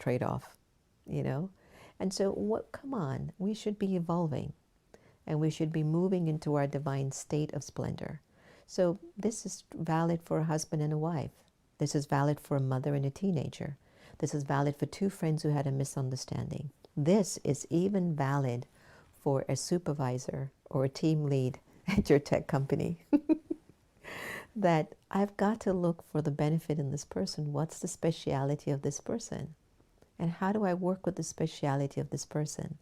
trade-off, you know? And so come on, we should be evolving, and we should be moving into our divine state of splendor. So this is valid for a husband and a wife. This is valid for a mother and a teenager. This is valid for two friends who had a misunderstanding. This is even valid for a supervisor or a team lead at your tech company. That I've got to look for the benefit in this person. What's the speciality of this person? And how do I work with the speciality of this person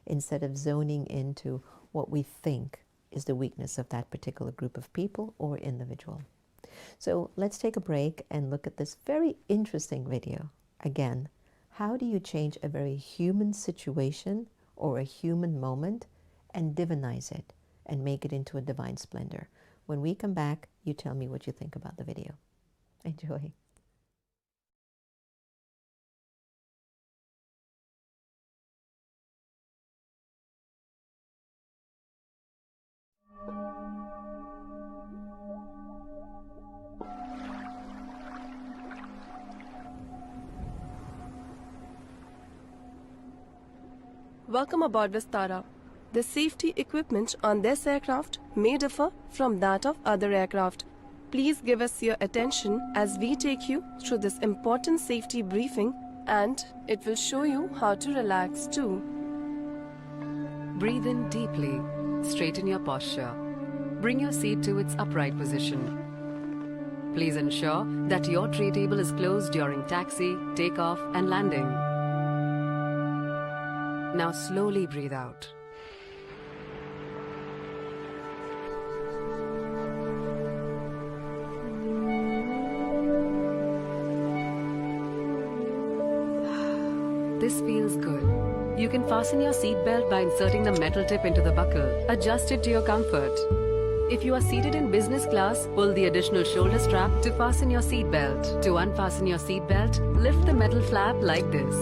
instead of zoning into what we think is the weakness of that particular group of people or individual? So let's take a break and look at this very interesting video. Again, how do you change a very human situation or a human moment and divinize it and make it into a divine splendor? When we come back, you tell me what you think about the video. Enjoy. Welcome aboard Vistara. The safety equipment on this aircraft may differ from that of other aircraft. Please give us your attention as we take you through this important safety briefing, and it will show you how to relax too. Breathe in deeply. Straighten your posture. Bring your seat to its upright position. Please ensure that your tray table is closed during taxi, takeoff, and landing. Now slowly breathe out. This feels good. You can fasten your seatbelt by inserting the metal tip into the buckle. Adjust it to your comfort. If you are seated in business class, pull the additional shoulder strap to fasten your seatbelt. To unfasten your seatbelt, lift the metal flap like this.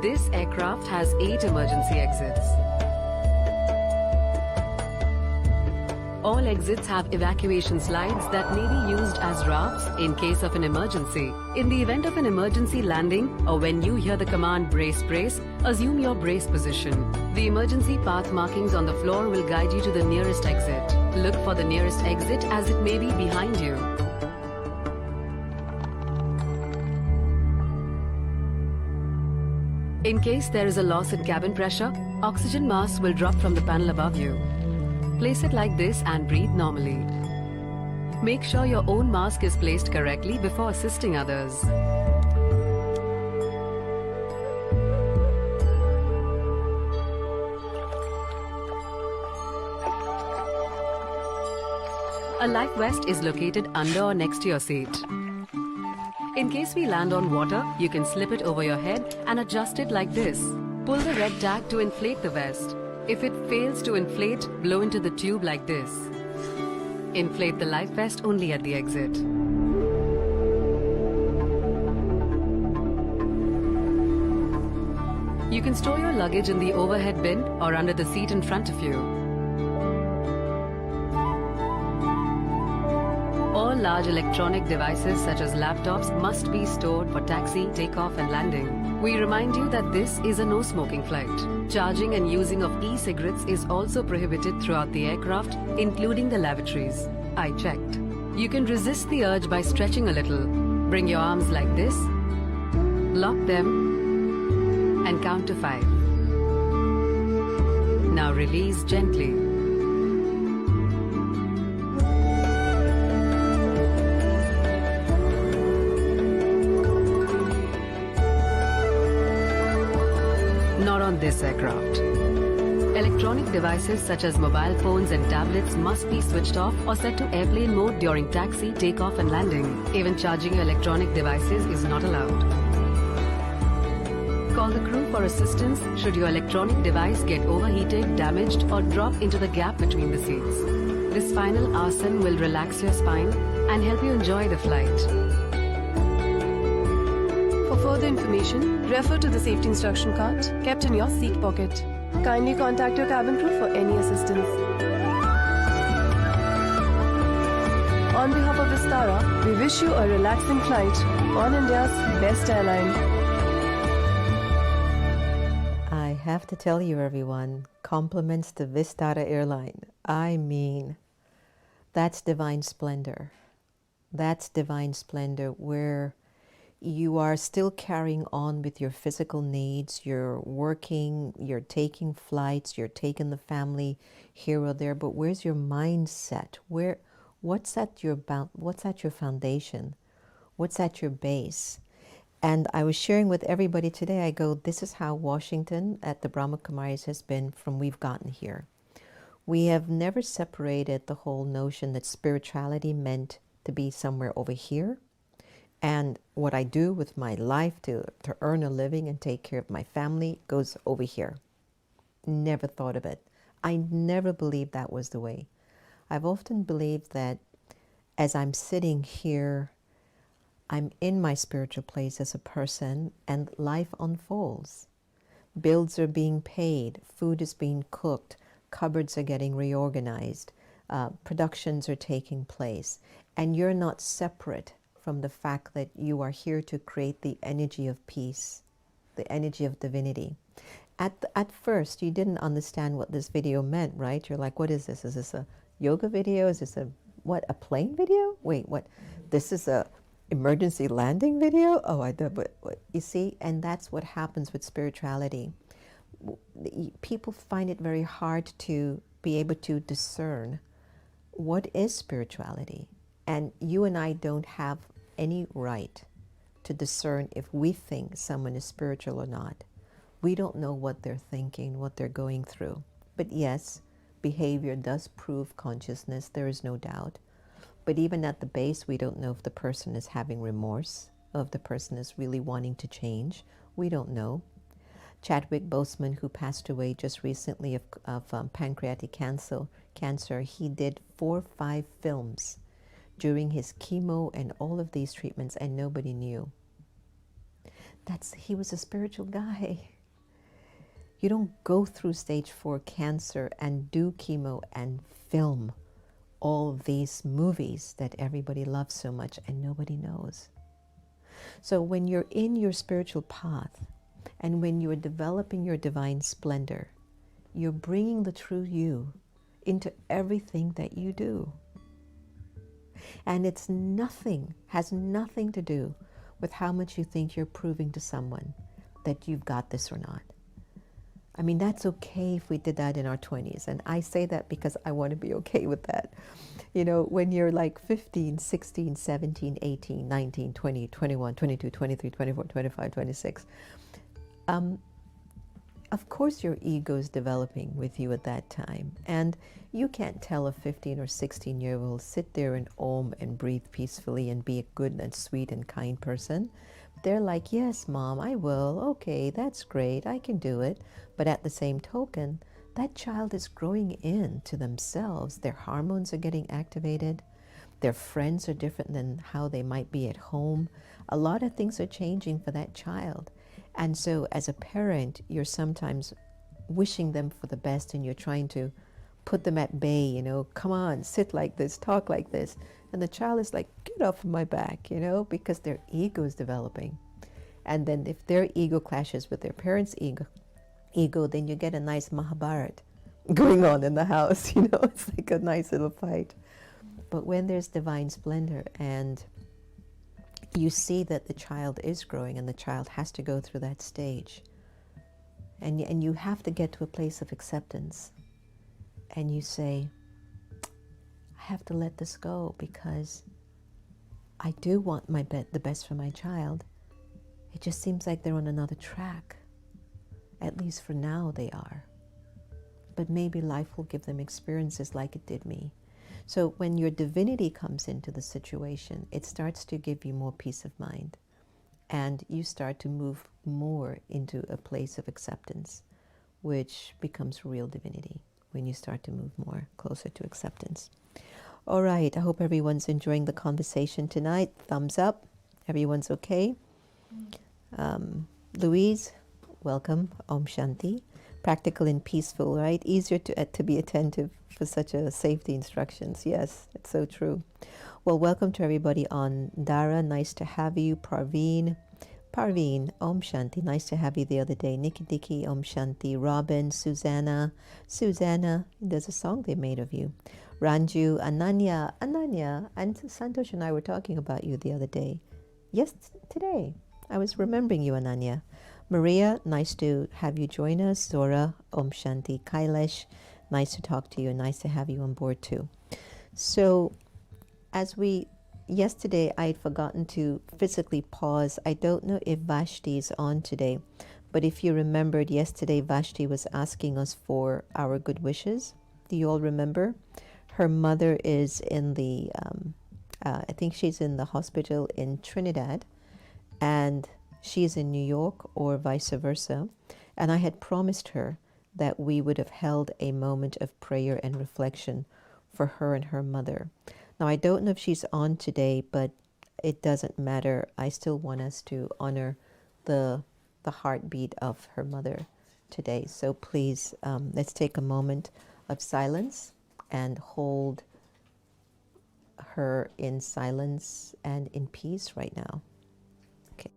This aircraft has 8 emergency exits. All exits have evacuation slides that may be used as ramps in case of an emergency. In the event of an emergency landing or when you hear the command brace brace, assume your brace position. The emergency path markings on the floor will guide you to the nearest exit. Look for the nearest exit as it may be behind you. In case there is a loss in cabin pressure, oxygen mask will drop from the panel above you. Place it like this and breathe normally. Make sure your own mask is placed correctly before assisting others. A life vest is located under or next to your seat. In case we land on water, you can slip it over your head and adjust it like this. Pull the red tag to inflate the vest. If it fails to inflate, blow into the tube like this. Inflate the life vest only at the exit. You can store your luggage in the overhead bin or under the seat in front of you. All large electronic devices such as laptops must be stored for taxi, takeoff and landing. We remind you that this is a no-smoking flight. Charging and using of e-cigarettes is also prohibited throughout the aircraft, including the lavatories. I checked. You can resist the urge by stretching a little. Bring your arms like this, lock them, and count to 5. Now release gently. Not on this aircraft. Electronic devices such as mobile phones and tablets must be switched off or set to airplane mode during taxi, takeoff and landing. Even charging your electronic devices is not allowed. Call the crew for assistance should your electronic device get overheated, damaged or drop into the gap between the seats. This final asana will relax your spine and help you enjoy the flight. For further information, refer to the safety instruction card kept in your seat pocket. Kindly contact your cabin crew for any assistance. On behalf of Vistara, wish you a relaxing flight on India's best airline. I have to tell you, everyone, compliments to Vistara Airline. I mean, that's divine splendor. That's divine splendor where you are still carrying on with your physical needs. You're working, you're taking flights, you're taking the family here or there, but where's your mindset? What's at your foundation? What's at your base? And I was sharing with everybody today, I go, this is how Washington at the Brahma Kumaris has been from we've gotten here. We have never separated the whole notion that spirituality meant to be somewhere over here, and what I do with my life to earn a living and take care of my family goes over here. Never thought of it. I never believed that was the way. I've often believed that as I'm sitting here, I'm in my spiritual place as a person and life unfolds. Bills are being paid, food is being cooked, cupboards are getting reorganized, productions are taking place, and you're not separate from the fact that you are here to create the energy of peace, the energy of divinity. At first, you didn't understand what this video meant, right? You're like, what is this? Is this a yoga video? Is this a plane video? Wait, what? This is a emergency landing video? Oh, I did, but you see, and that's what happens with spirituality. People find it very hard to be able to discern what is spirituality. And you and I don't have any right to discern if we think someone is spiritual or not. We don't know what they're thinking, what they're going through. But yes, behavior does prove consciousness, there is no doubt. But even at the base, we don't know if the person is having remorse, or if the person is really wanting to change. We don't know. Chadwick Boseman, who passed away just recently of pancreatic cancer, he did 4 or 5 films during his chemo and all of these treatments, and nobody knew. He was a spiritual guy. You don't go through stage 4 cancer and do chemo and film all these movies that everybody loves so much and nobody knows. So when you're in your spiritual path and when you're developing your divine splendor, you're bringing the true you into everything that you do. And has nothing to do with how much you think you're proving to someone that you've got this or not. I mean, that's okay if we did that in our 20s. And I say that because I want to be okay with that. You know, when you're like 15, 16, 17, 18, 19, 20, 21, 22, 23, 24, 25, 26, of course your ego is developing with you at that time. And you can't tell a 15 or 16-year-old, sit there and om and breathe peacefully and be a good and sweet and kind person. They're like, yes, Mom, I will. Okay, that's great. I can do it. But at the same token, that child is growing into themselves. Their hormones are getting activated. Their friends are different than how they might be at home. A lot of things are changing for that child. And so as a parent, you're sometimes wishing them for the best and you're trying to put them at bay, you know, come on, sit like this, talk like this. And the child is like, get off of my back, you know, because their ego is developing. And then if their ego clashes with their parents' ego, then you get a nice Mahabharat going on in the house, you know, it's like a nice little fight. But when there's divine splendor and you see that the child is growing and the child has to go through that stage, and you have to get to a place of acceptance, and you say, I have to let this go because I do want the best for my child. It just seems like they're on another track. At least for now they are. But maybe life will give them experiences like it did me. So when your divinity comes into the situation, it starts to give you more peace of mind. And you start to move more into a place of acceptance, which becomes real divinity when you start to move more closer to acceptance. All right, I hope everyone's enjoying the conversation tonight. Thumbs up. Everyone's okay. Louise, welcome. Om Shanti. Practical and peaceful, right? Easier to be attentive for such a safety instructions. Yes, it's so true. Well, welcome to everybody on Dara. Nice to have you. Parveen, Om Shanti. Nice to have you the other day. Nikki Diki, Om Shanti. Robin, Susanna, there's a song they made of you. Ranju, Ananya, and Santosh and I were talking about you the other day. Yes, today. I was remembering you, Ananya. Maria, nice to have you join us. Zora, Om Shanti. Kailash, nice to talk to you. Nice to have you on board too. So, yesterday I had forgotten to physically pause. I don't know if Vashti is on today, but if you remembered yesterday, Vashti was asking us for our good wishes. Do you all remember? Her mother is in the, I think she's in the hospital in Trinidad, and she's in New York or vice versa. And I had promised her that we would have held a moment of prayer and reflection for her and her mother. Now, I don't know if she's on today, but it doesn't matter. I still want us to honor the heartbeat of her mother today. So please, let's take a moment of silence and hold her in silence and in peace right now. Okay.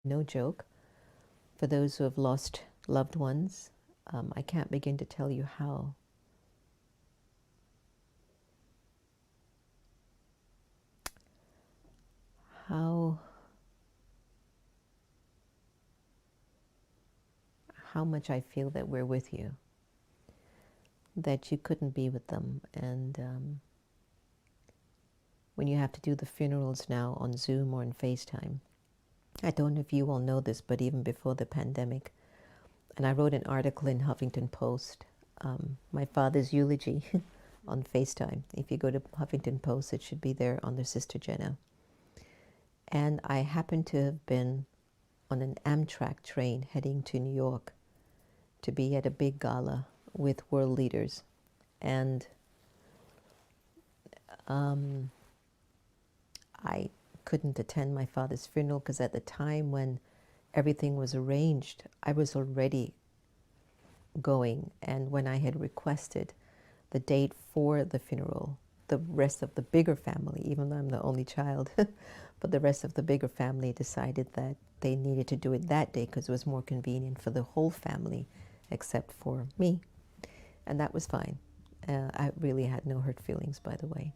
No joke. For those who have lost loved ones, I can't begin to tell you how much I feel that we're with you, that you couldn't be with them. And when you have to do the funerals now on Zoom or on FaceTime, I don't know if you all know this, but even before the pandemic, and I wrote an article in Huffington Post, my father's eulogy on FaceTime. If you go to Huffington Post, it should be there on their sister Jenna. And I happened to have been on an Amtrak train heading to New York to be at a big gala with world leaders. And I couldn't attend my father's funeral because at the time when everything was arranged, I was already going. And when I had requested the date for the funeral, the rest of the bigger family, even though I'm the only child, but the rest of the bigger family decided that they needed to do it that day because it was more convenient for the whole family except for me. And that was fine. I really had no hurt feelings, by the way.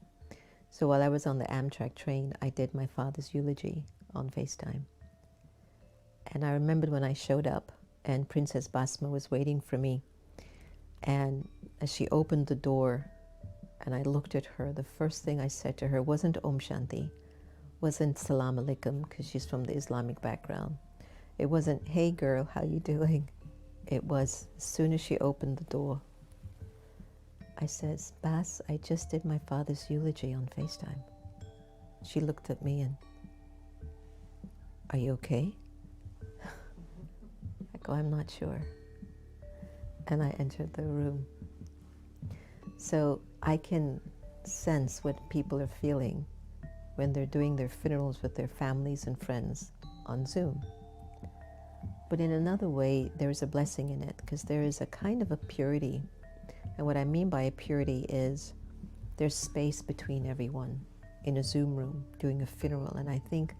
So while I was on the Amtrak train, I did my father's eulogy on FaceTime. And I remembered when I showed up and Princess Basma was waiting for me. And as she opened the door and I looked at her, the first thing I said to her wasn't Om Shanti, wasn't Salam Alaikum, because she's from the Islamic background. It wasn't, hey girl, how you doing? It was, as soon as she opened the door, I says, Bas, I just did my father's eulogy on FaceTime. She looked at me and, are you okay? I go, I'm not sure. And I entered the room. So I can sense what people are feeling when they're doing their funerals with their families and friends on Zoom. But in another way, there is a blessing in it because there is a kind of a purity. And what I mean by a purity is there's space between everyone in a Zoom room doing a funeral. And I think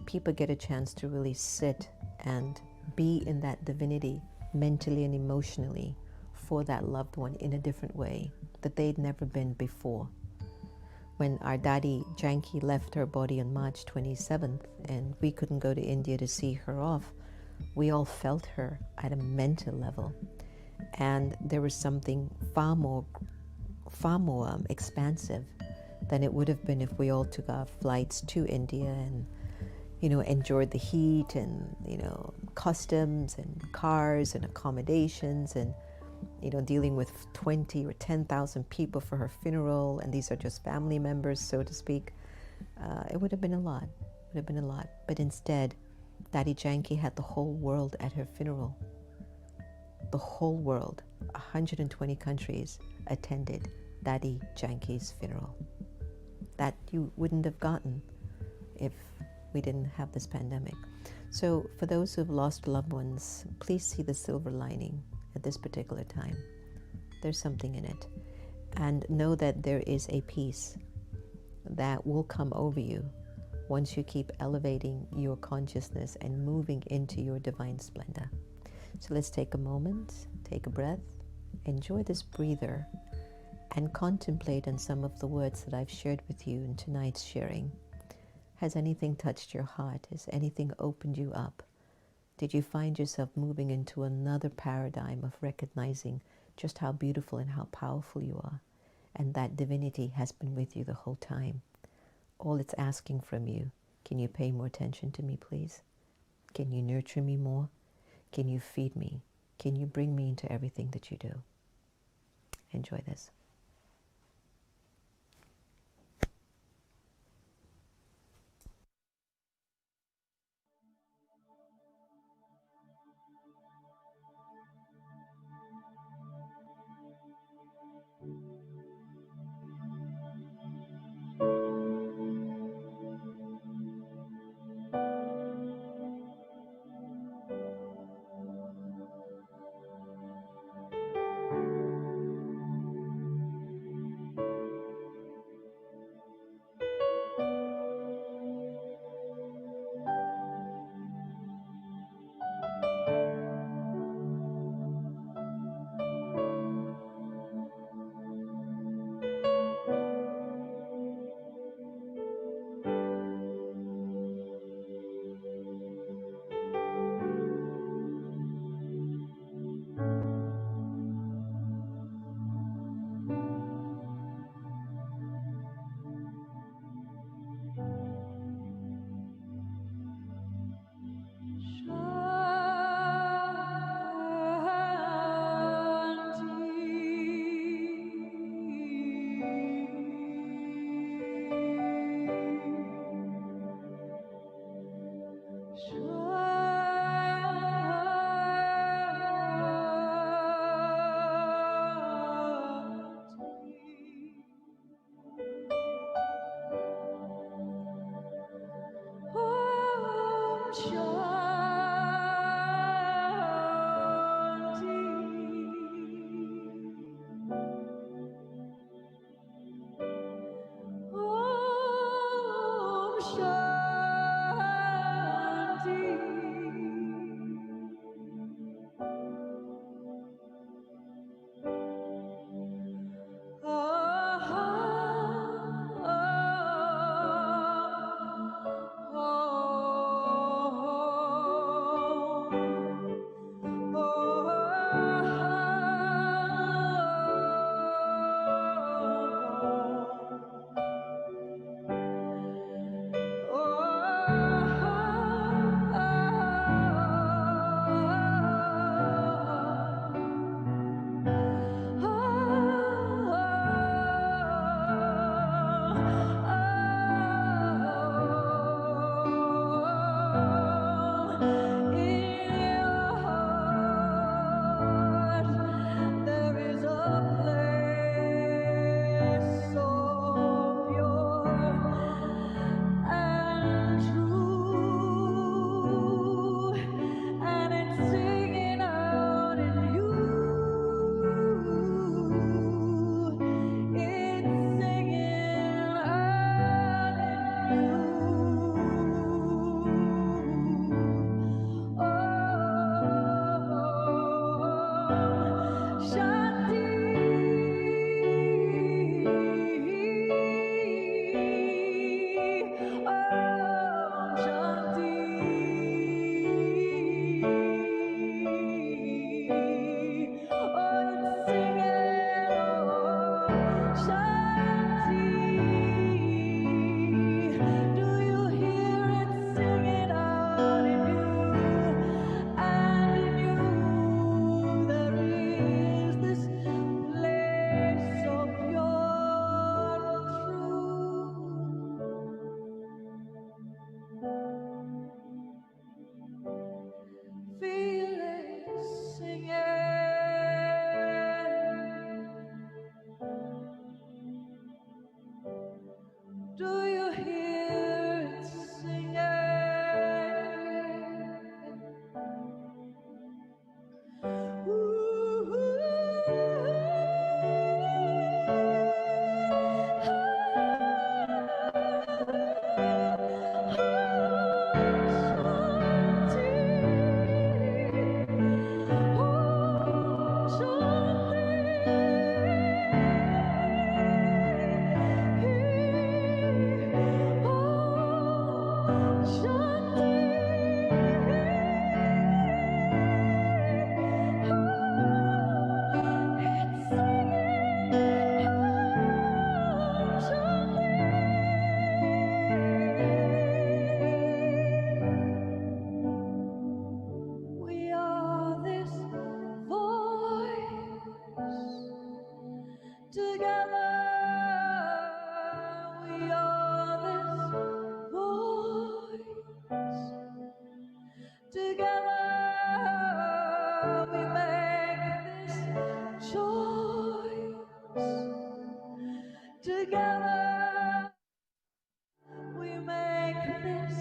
people get a chance to really sit and be in that divinity mentally and emotionally for that loved one in a different way that they'd never been before. When our daddy Janki left her body on March 27th and we couldn't go to India to see her off, we all felt her at a mental level. And there was something far more expansive than it would have been if we all took our flights to India and, enjoyed the heat and, customs and cars and accommodations and, dealing with 20 or 10,000 people for her funeral. And these are just family members, so to speak. It would have been a lot. But instead, Daddy Janki had the whole world at her funeral. The whole world, 120 countries attended Daddy Janki's funeral. That you wouldn't have gotten if we didn't have this pandemic. So, for those who've lost loved ones, please see the silver lining at this particular time. There's something in it. And know that there is a peace that will come over you once you keep elevating your consciousness and moving into your divine splendor. So let's take a moment, take a breath, enjoy this breather, and contemplate on some of the words that I've shared with you in tonight's sharing. Has anything touched your heart? Has anything opened you up? Did you find yourself moving into another paradigm of recognizing just how beautiful and how powerful you are? And that divinity has been with you the whole time. All it's asking from you, can you pay more attention to me, please? Can you nurture me more? Can you feed me? Can you bring me into everything that you do? Enjoy this. we make this choice together. We make this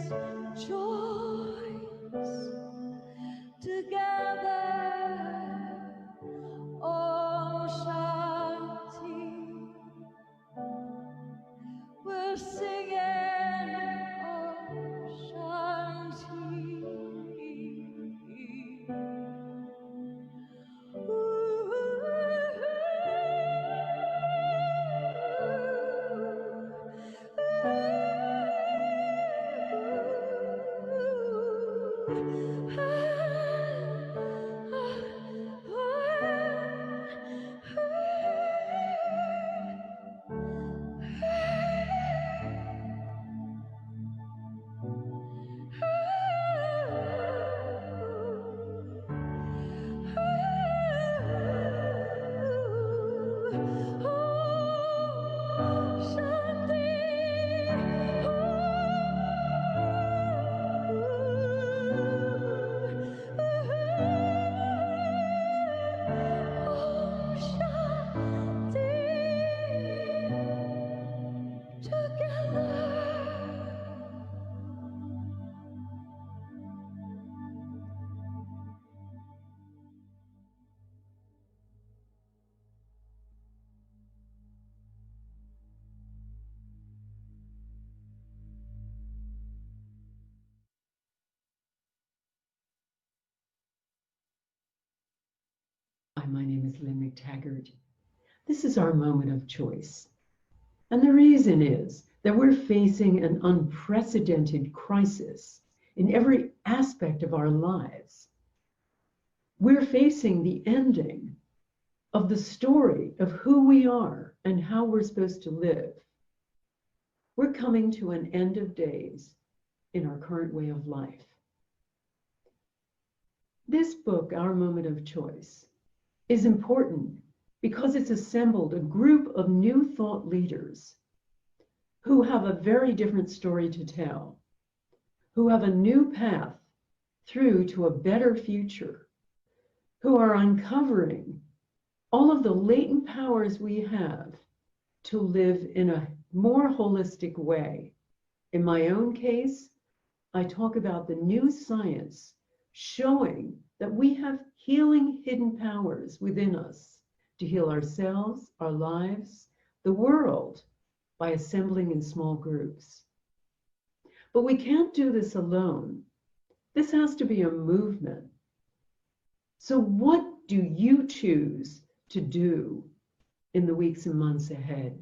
choice together. Om Shanti. We're singing Om Shanti. Hi, my name is Lynn McTaggart. This is our moment of choice. And the reason is that we're facing an unprecedented crisis in every aspect of our lives. We're facing the ending of the story of who we are and how we're supposed to live. We're coming to an end of days in our current way of life. This book, Our Moment of Choice, is important because it's assembled a group of new thought leaders who have a very different story to tell, who have a new path through to a better future, who are uncovering all of the latent powers we have to live in a more holistic way. In my own case, I talk about the new science showing that we have healing hidden powers within us to heal ourselves, our lives, the world, by assembling in small groups. But we can't do this alone. This has to be a movement. So what do you choose to do in the weeks and months ahead?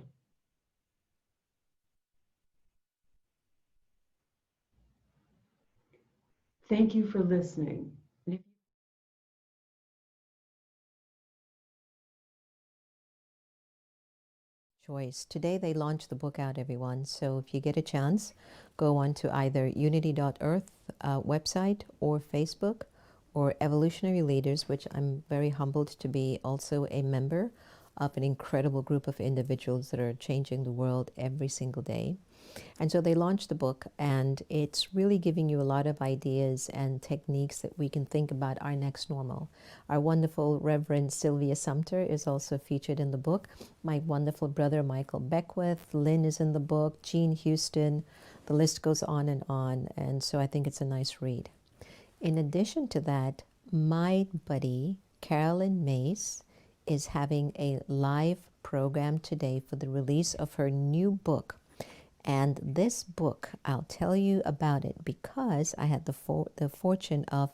Thank you for listening. Choice. Today they launched the book out, everyone. So if you get a chance, go on to either unity.earth website or Facebook or Evolutionary Leaders, which I'm very humbled to be also a member of an incredible group of individuals that are changing the world every single day. And so they launched the book, and it's really giving you a lot of ideas and techniques that we can think about our next normal. Our wonderful Reverend Sylvia Sumter is also featured in the book. My wonderful brother Michael Beckwith, Lynn is in the book, Jean Houston, the list goes on. And so I think it's a nice read. In addition to that, my buddy Carolyn Mace is having a live program today for the release of her new book. And this book, I'll tell you about it because I had the fortune of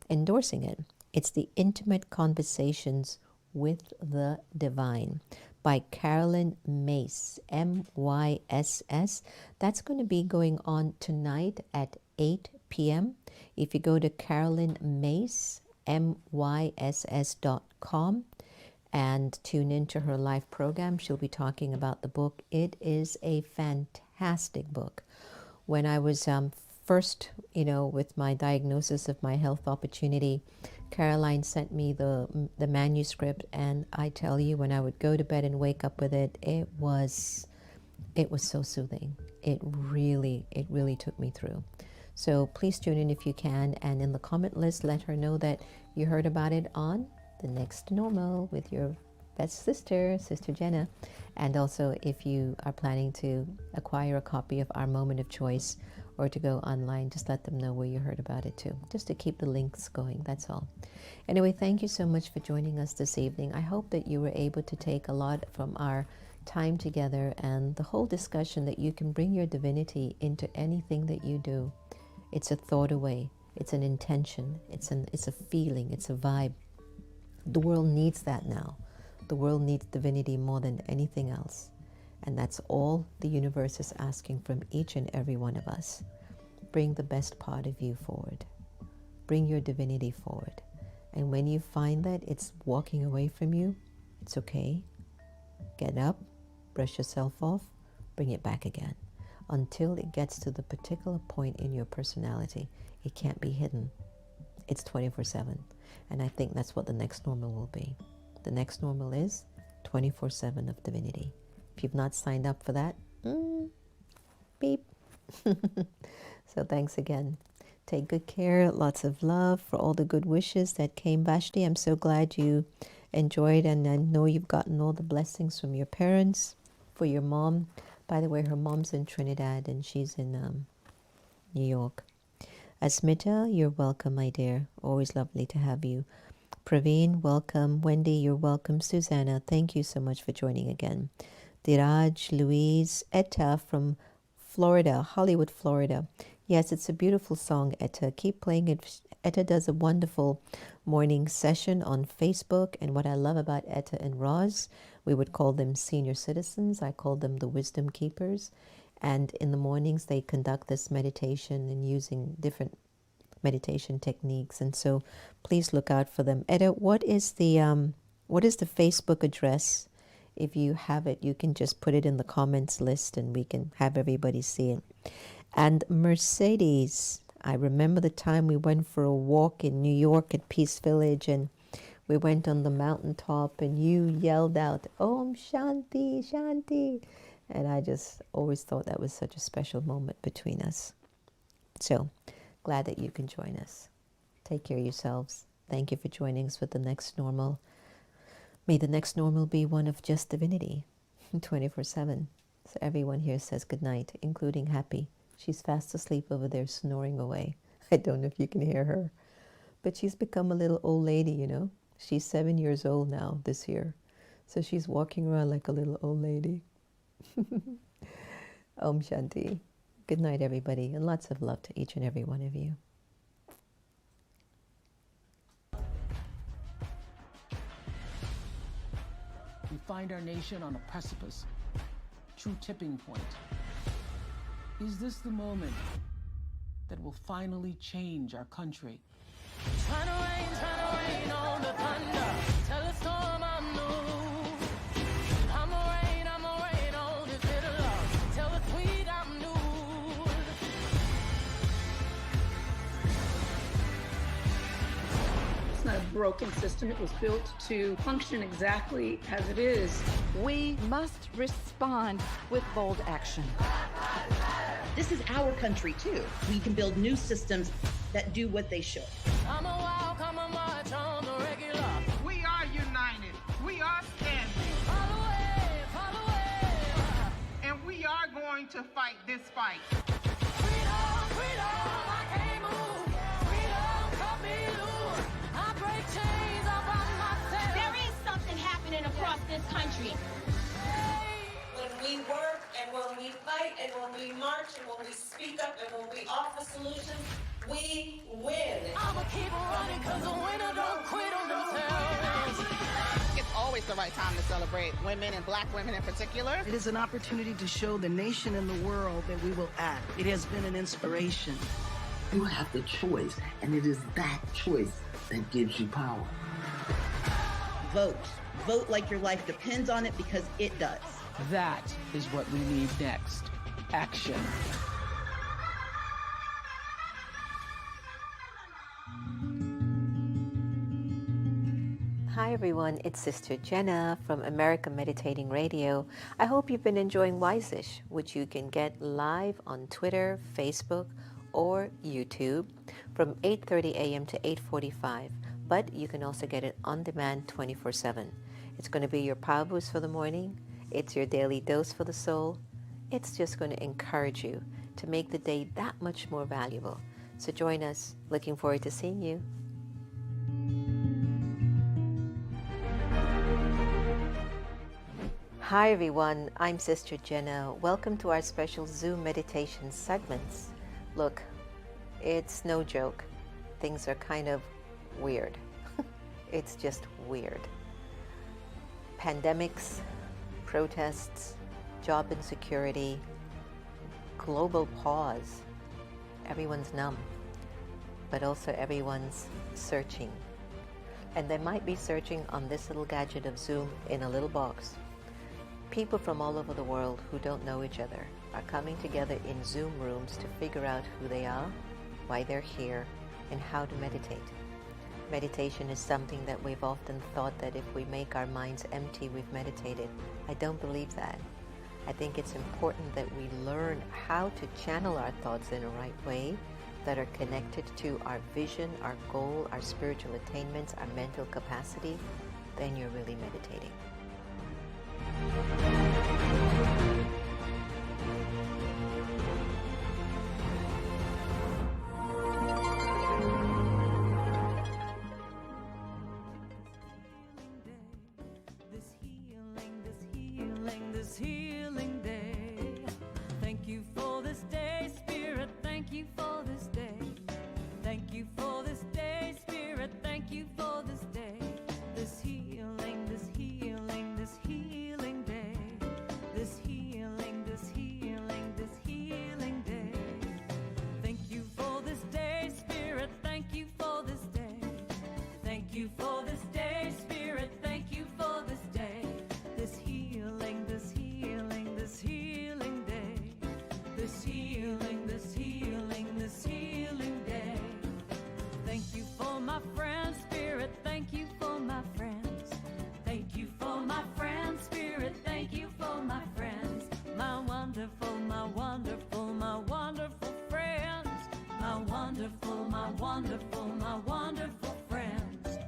endorsing it. It's The Intimate Conversations with the Divine by Carolyn Mace, M-Y-S-S. That's going to be going on tonight at 8 p.m. If you go to Carolyn Mace, MYSS.com, and tune into her live program, she'll be talking about the book. It is a fantastic book. When I was first, with my diagnosis of my health opportunity, Caroline sent me the manuscript, and I tell you, when I would go to bed and wake up with it, it was so soothing. It really took me through. So please tune in if you can, and in the comment list, let her know that you heard about it on The Next Normal with your best sister, Sister Jenna. And also, if you are planning to acquire a copy of Our Moment of Choice or to go online, just let them know where you heard about it too, just to keep the links going, that's all. Anyway, thank you so much for joining us this evening. I hope that you were able to take a lot from our time together and the whole discussion, that you can bring your divinity into anything that you do. It's a thought away, it's an intention, it's a feeling, it's a vibe. The world needs that now. The world needs divinity more than anything else. And that's all the universe is asking from each and every one of us. Bring the best part of you forward. Bring your divinity forward. And when you find that it's walking away from you, it's okay. Get up, brush yourself off, bring it back again. Until it gets to the particular point in your personality, it can't be hidden. It's 24/7. And I think that's what the next normal will be. The next normal is 24/7 of divinity. If you've not signed up for that, beep. So thanks again. Take good care. Lots of love for all the good wishes that came, Vashti. I'm so glad you enjoyed, and I know you've gotten all the blessings from your parents. For your mom, by the way, her mom's in Trinidad and she's in New York. Asmita, you're welcome, my dear. Always lovely to have you. Praveen, welcome. Wendy, you're welcome. Susanna, thank you so much for joining again. Diraj, Louise, Etta from Florida, Hollywood, Florida. Yes, it's a beautiful song, Etta. Keep playing it. Etta does a wonderful morning session on Facebook. And what I love about Etta and Roz, we would call them senior citizens. I call them the wisdom keepers. And in the mornings, they conduct this meditation and using different meditation techniques. And so please look out for them. Etta, what is the Facebook address? If you have it, you can just put it in the comments list and we can have everybody see it. And Mercedes, I remember the time we went for a walk in New York at Peace Village, and we went on the mountaintop and you yelled out, Om Shanti, Shanti. And I just always thought that was such a special moment between us. So glad that you can join us. Take care of yourselves. Thank you for joining us for the next normal. May the next normal be one of just divinity, 24/7. So everyone here says good night, including Happy. She's fast asleep over there, snoring away. I don't know if you can hear her, but she's become a little old lady, you know. She's 7 years old now this year. So she's walking around like a little old lady. Om Shanti. Good night, everybody, and lots of love to each and every one of you. We find our nation on a precipice, true tipping point. Is this the moment that will finally change our country? Trying to rain on the thunder. Tell the storm I'm new. I'ma rain on this bitter love. Tell the tweet I'm new. It's not a broken system. It was built to function exactly as it is. We must respond with bold action. This is our country too. We can build new systems that do what they should. I'm a walk, I'm a march on the regular. We are united. We are standing. Follow away. And we are going to fight this fight. Freedom, I can't move. Freedom, cut me loose. I break chains all by myself. There is something happening across this country. When we work and when we fight and when we march and when we speak up and when we offer solutions, we win. I'ma keep running because the winner don't quit on themselves. It's always the right time to celebrate women and Black women in particular. It is an opportunity to show the nation and the world that we will act. It has been an inspiration. You have the choice, and it is that choice that gives you power. Vote. Vote like your life depends on it, because it does. That is what we need next. Action. Hi everyone, it's Sister Jenna from America Meditating Radio. I hope you've been enjoying Wiseish, which you can get live on Twitter, Facebook, or YouTube from 8:30 a.m. to 8:45. But you can also get it on demand 24/7. It's going to be your power boost for the morning. It's your daily dose for the soul. It's just going to encourage you to make the day that much more valuable. So join us. Looking forward to seeing you. Hi everyone, I'm Sister Jenna. Welcome to our special Zoom meditation segments. Look, it's no joke. Things are kind of weird. It's just weird. Pandemics, protests, job insecurity, global pause. Everyone's numb, but also everyone's searching. And they might be searching on this little gadget of Zoom in a little box. People from all over the world who don't know each other are coming together in Zoom rooms to figure out who they are, why they're here, and how to meditate. Meditation is something that we've often thought that if we make our minds empty, we've meditated. I don't believe that. I think it's important that we learn how to channel our thoughts in a right way that are connected to our vision, our goal, our spiritual attainments, our mental capacity. Then you're really meditating. This healing day. Thank you for this day, Spirit. Thank you for this day. Thank you for this day, Spirit. Thank you for this day. This healing, this healing, this healing day. This healing, this healing, this healing day. Thank you for this day, Spirit. Thank you for this day. Thank you for this day, Spirit. Thank you for this day. This healing, this healing, this healing day. This healing, this healing, this healing day. Thank you for my friends, Spirit. Thank you for my friends. Thank you for my friends, Spirit. Thank you for my friends. My wonderful, my wonderful, my wonderful friends. My wonderful, my wonderful, my wonderful friends.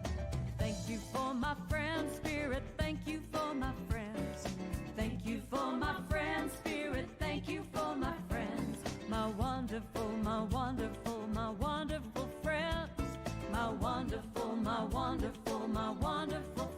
Thank you for my friends, Spirit. Thank you for my friends. Thank you for my friends, Spirit. Thank you for my friends. My wonderful, my wonderful, my wonderful friends. My wonderful, my wonderful, my wonderful